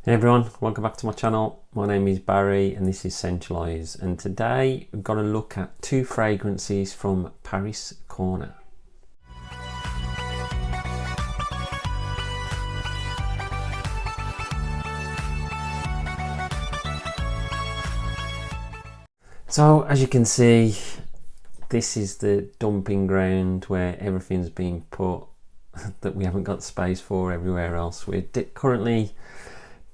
Hey everyone, welcome back to my channel. My name is Barry and this is Centralize, and today we've got a look at two fragrances from Paris Corner. So as you can see, this is the dumping ground where everything's being put that we haven't got space for everywhere else. We're currently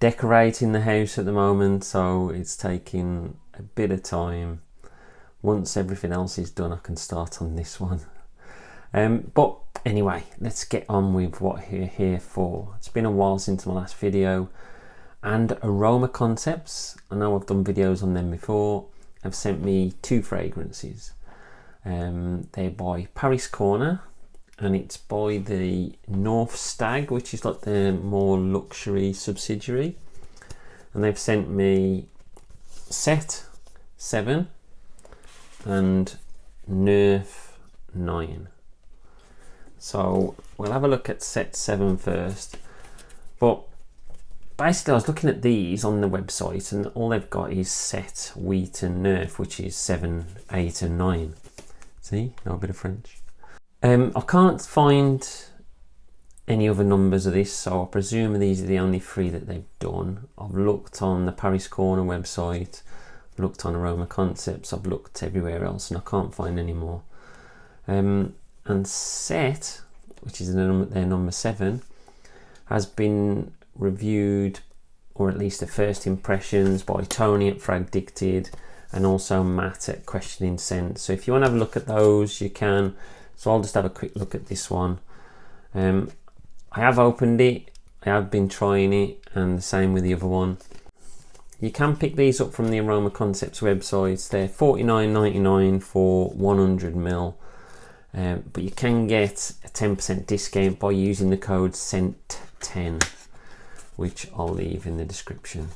decorating the house at the moment, so it's taking a bit of time. Once everything else is done, I can start on this one. But anyway, let's get on with what we're here for. It's been a while since my last video, and Aroma Concepts, I know I've done videos on them before, have sent me two fragrances. They're by Paris Corner, and it's by the Neuf Stag, which is like the more luxury subsidiary, and they've sent me SEPT VII and NEUF 9. So we'll have a look at SEPT VII first, but basically I was looking at these on the website and all they've got is SEPT VIII and NEUF, which is 7, 8 and 9. See, know a bit of French. I can't find any other numbers of this, so I presume these are the only three that they've done. I've looked on the Paris Corner website, I've looked on Aroma Concepts, I've looked everywhere else, and I can't find any more. And SEPT, which is their number 7, has been reviewed, or at least the first impressions, by Tony at Fragdicted and also Matt at Questioning Scent. So if you want to have a look at those, you can. So I'll just have a quick look at this one. I have opened it, I have been trying it, and the same with the other one. You can pick these up from the Aroma Concepts website. They're $49.99 for 100ml, but you can get a 10% discount by using the code SCENT10, which I'll leave in the description.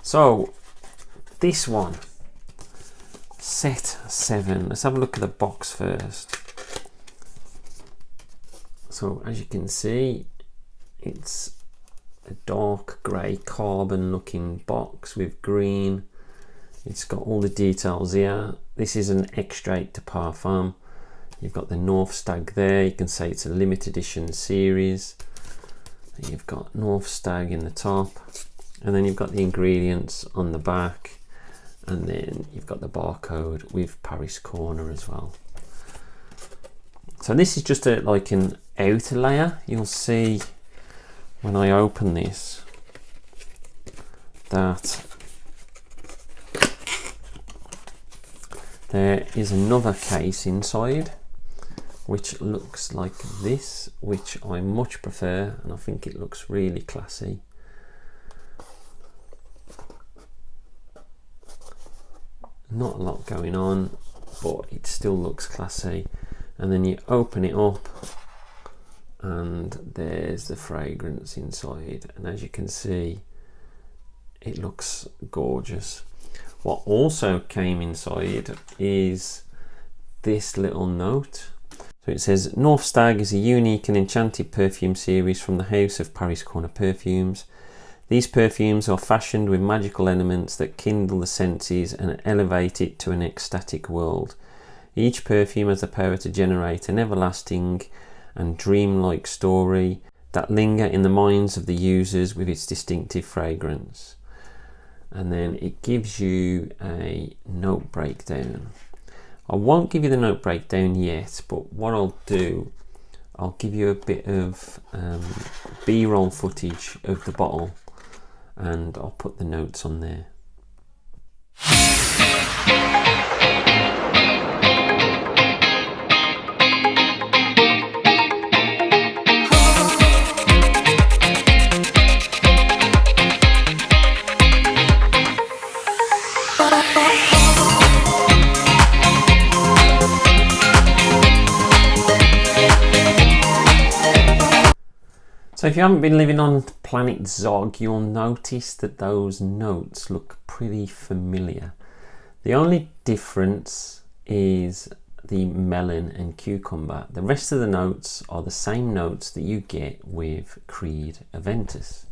So this one, SEPT VII, let's have a look at the box first. So as you can see, it's a dark grey carbon looking box with green. It's got all the details here. This is an extrait de parfum. You've got the Neuf Stag there. You can say it's a limited edition series. You've got Neuf Stag in the top, and then you've got the ingredients on the back, and then you've got the barcode with Paris Corner as well. So this is just like an outer layer. You'll see when I open this that there is another case inside which looks like this, which I much prefer, and I think it looks really classy. Not a lot going on, but it still looks classy. And then you open it up and there's the fragrance inside, and as you can see, it looks gorgeous. What also came inside is this little note. So it says, Neuf Stag is a unique and enchanted perfume series from the house of Paris Corner Perfumes. These perfumes are fashioned with magical elements that kindle the senses and elevate it to an ecstatic world. Each perfume has the power to generate an everlasting and dreamlike story that linger in the minds of the users with its distinctive fragrance. And then it gives you a note breakdown. I won't give you the note breakdown yet, but what I'll do, I'll give you a bit of B-roll footage of the bottle, and I'll put the notes on there. So if you haven't been living on planet Zog, you'll notice that those notes look pretty familiar. The only difference is the melon and cucumber. The rest of the notes are the same notes that you get with Creed Aventus.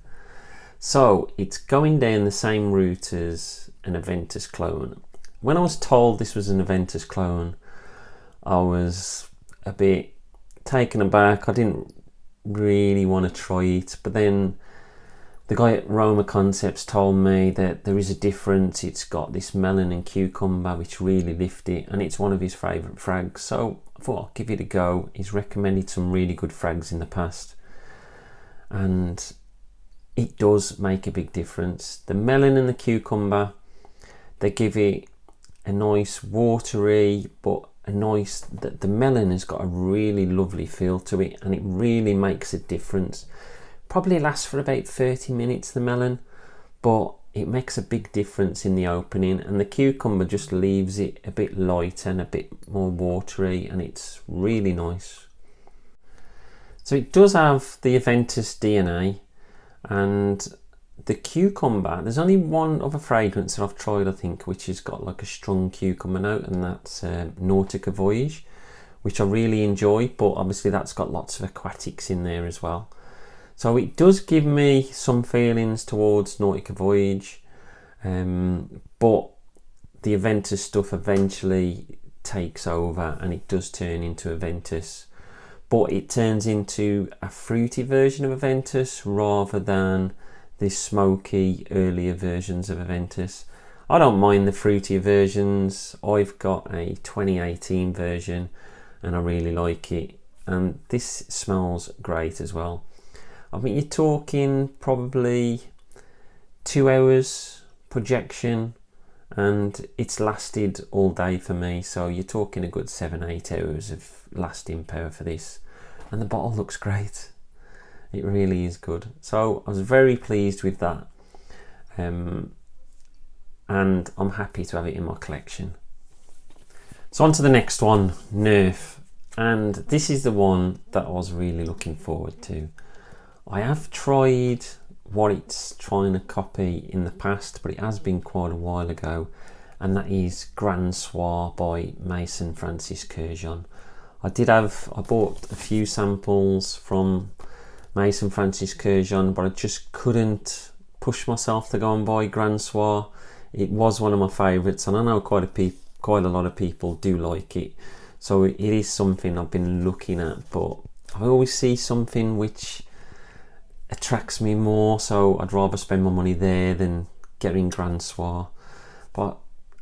So it's going down the same route as an Aventus clone. When I was told this was an Aventus clone, I was a bit taken aback. I didn't really want to try it, but then the guy at Aroma Concepts told me that there is a difference. It's got this melon and cucumber which really lift it, and it's one of his favourite frags, so I thought I'll give it a go. He's recommended some really good frags in the past, and it does make a big difference. The melon and the cucumber, they give it a nice watery, but the melon has got a really lovely feel to it, and it really makes a difference. Probably lasts for about 30 minutes, the melon, but it makes a big difference in the opening, and the cucumber just leaves it a bit lighter and a bit more watery, and it's really nice. So it does have the Aventus DNA, and the cucumber, there's only one other fragrance that I've tried, I think, which has got like a strong cucumber note, and that's Nautica Voyage, which I really enjoy, but obviously that's got lots of aquatics in there as well. So it does give me some feelings towards Nautica Voyage, but the Aventus stuff eventually takes over and it does turn into Aventus, but it turns into a fruity version of Aventus rather than the smoky earlier versions of Aventus. I don't mind the fruitier versions. I've got a 2018 version and I really like it, and this smells great as well. I mean, you're talking probably 2 hours projection, and it's lasted all day for me, so you're talking a good 7-8 hours of lasting power for this, and the bottle looks great. It really is good. So I was very pleased with that, and I'm happy to have it in my collection. So on to the next one, Neuf, and this is the one that I was really looking forward to. I have tried what it's trying to copy in the past, but it has been quite a while ago, and that is Grand Soir by Maison Francis Kurkdjian. I bought a few samples from Maison Francis Kurkdjian, but I just couldn't push myself to go and buy Grand Soir. It was one of my favourites, and I know quite a lot of people do like it, so it is something I've been looking at, but I always see something which attracts me more, so I'd rather spend my money there than getting Grand Soir. But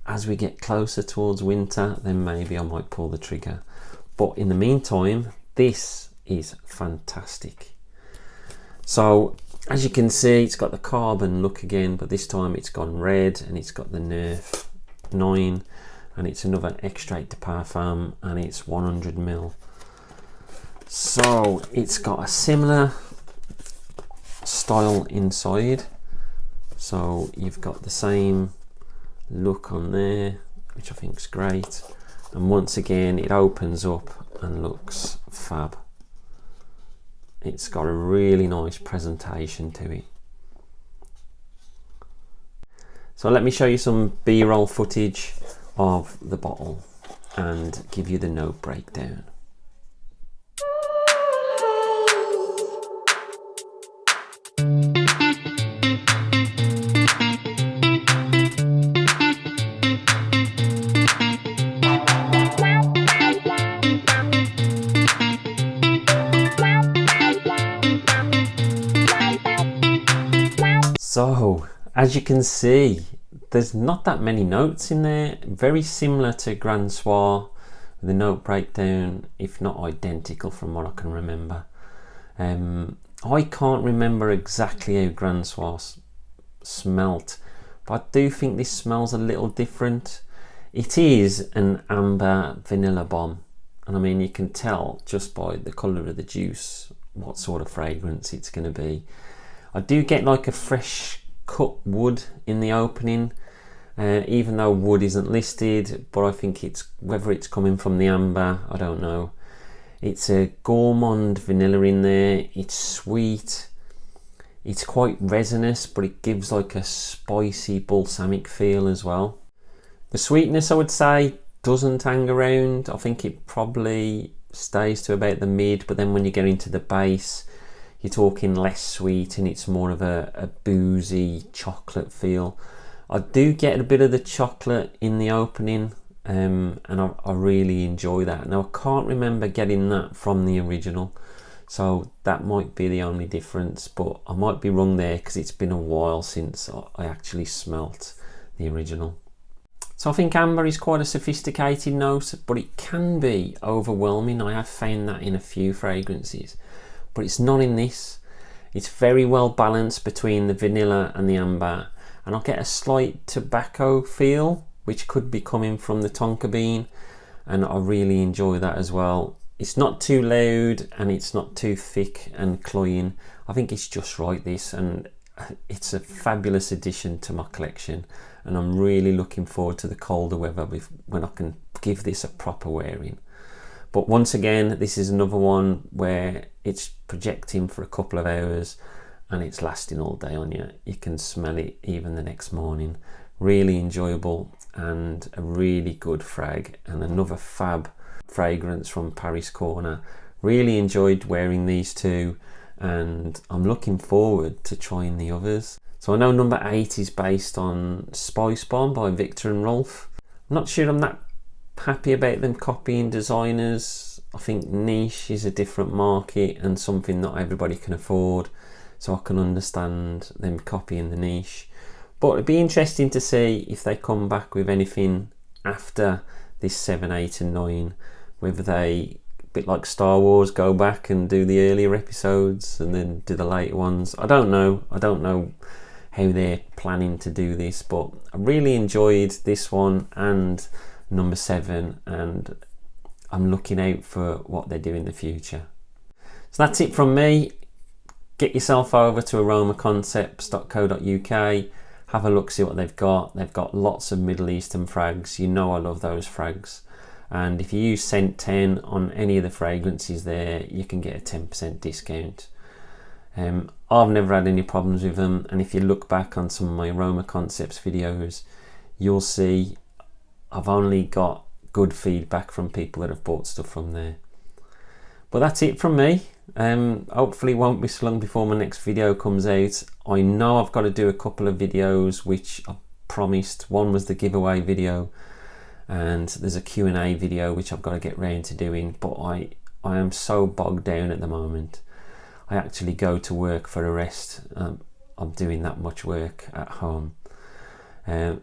as we get closer towards winter, then maybe I might pull the trigger. But in the meantime, this is fantastic. So as you can see, it's got the carbon look again, but this time it's gone red, and it's got the Neuf 9, and it's another extrait de parfum, and it's 100 ml. So it's got a similar style inside, so you've got the same look on there, which I think is great, and once again it opens up and looks fab. It's got a really nice presentation to it. So let me show you some B-roll footage of the bottle and give you the note breakdown. So, as you can see, there's not that many notes in there. Very similar to Grand Soir, the note breakdown, if not identical from what I can remember. I can't remember exactly how Grand Soir smelt, but I do think this smells a little different. It is an amber vanilla bomb, and I mean, you can tell just by the colour of the juice what sort of fragrance it's going to be. I do get like a fresh cut wood in the opening, even though wood isn't listed, but I think it's, whether it's coming from the amber, I don't know. It's a gourmand vanilla in there. It's sweet, it's quite resinous, but it gives like a spicy balsamic feel as well. The sweetness, I would say, doesn't hang around. I think it probably stays to about the mid, but then when you get into the base, you're talking less sweet and it's more of a boozy chocolate feel. I do get a bit of the chocolate in the opening, and I really enjoy that. Now I can't remember getting that from the original, so that might be the only difference, but I might be wrong there because it's been a while since I actually smelt the original. So I think amber is quite a sophisticated note, but it can be overwhelming. I have found that in a few fragrances, but it's not in this. It's very well balanced between the vanilla and the amber, and I'll get a slight tobacco feel, which could be coming from the tonka bean, and I really enjoy that as well. It's not too loud and it's not too thick and cloying. I think it's just right, this, and it's a fabulous addition to my collection, and I'm really looking forward to the colder weather when I can give this a proper wearing. But once again, this is another one where it's projecting for a couple of hours and it's lasting all day on you. You can smell it even the next morning. Really enjoyable and a really good frag, and another fab fragrance from Paris Corner. Really enjoyed wearing these two, and I'm looking forward to trying the others. So I know number 8 is based on Spice Bomb by Victor and Rolf. I'm not sure I'm that happy about them copying designers. I think niche is a different market and something not everybody can afford, so I can understand them copying the niche. But it'd be interesting to see if they come back with anything after this 7, 8 and 9, whether they, a bit like Star Wars, go back and do the earlier episodes and then do the later ones. I don't know how they're planning to do this, but I really enjoyed this one and number 7, and I'm looking out for what they do in the future. So that's it from me. Get yourself over to aromaconcepts.co.uk, have a look, see what they've got. They've got lots of Middle Eastern frags. You know I love those frags. And if you use Scent 10 on any of the fragrances there, you can get a 10% discount. I've never had any problems with them, and if you look back on some of my Aroma Concepts videos, you'll see I've only got good feedback from people that have bought stuff from there. But that's it from me. Hopefully it won't be so long before my next video comes out. I know I've got to do a couple of videos which I promised. One was the giveaway video, and there's a Q&A video which I've got to get round to doing, but I am so bogged down at the moment. I actually go to work for a rest. I'm doing that much work at home. And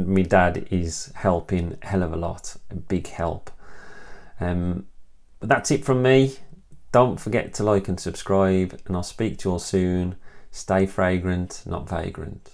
my dad is helping a hell of a lot, a big help. But that's it from me. Don't forget to like and subscribe, and I'll speak to you all soon. Stay fragrant, not vagrant.